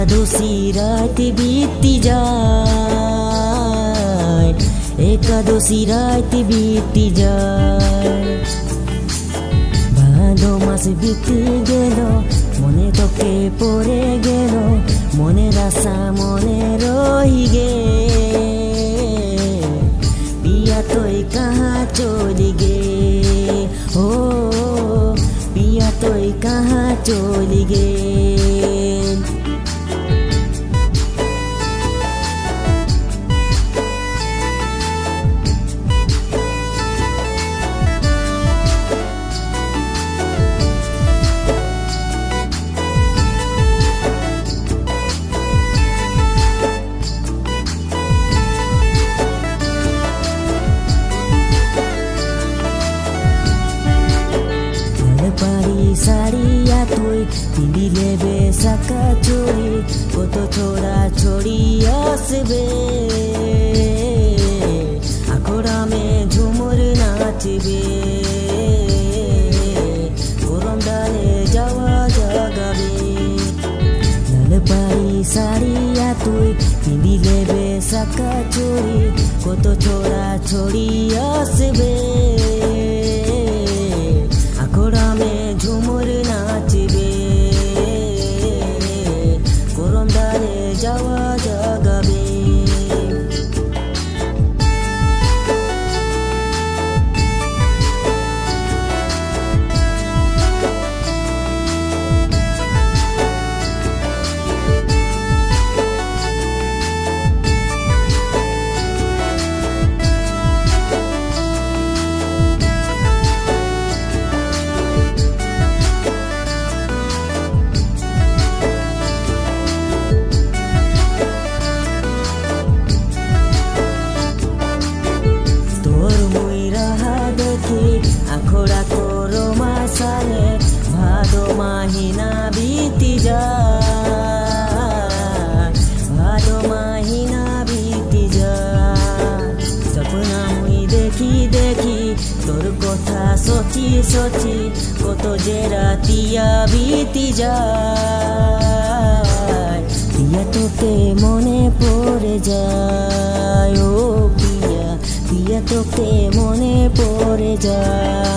একাদশী রাত বিতি যায়, একাদশী রাত বিতি যায়। ভাদো মাস বিতি গেল, মনে তোকে পড়ে গেল, মনের আশা মনে রহি গে। পিয়া তুই কাহা চলি গে, ও পিয়া তুই কাহা চলি গে। সারিয়া তুই পিঁধিলে বেশাকা চড়ি, কত ছোড়া ছড়ি আসবে, আখড়ামে ঝুমুর নাচবে, গরম ডালে যাওয়া জাগাবে। লালপাড়ি সারিয়া তুই পিঁধিলে বেশাকা চড়ি, কত ছোড়া ছড়ি আসবে, আখড়ামে ঝুমুর নাচবে, গরম ডালে যাওয়া জাগাবে। আখড়া করো মাসালে ভাদো মাহিনা বিতি যায়, ভাদো মাহিনা বিতি যায়। সপনা মুই দেখি দেখি তোর কথা সচি সচি, কত যে রাতিয়া বিতি যায়। পিয়া তোকে মনে পড়ে যায়, ও পিয়া পিয়া তোকে মনে পড়ে যায়।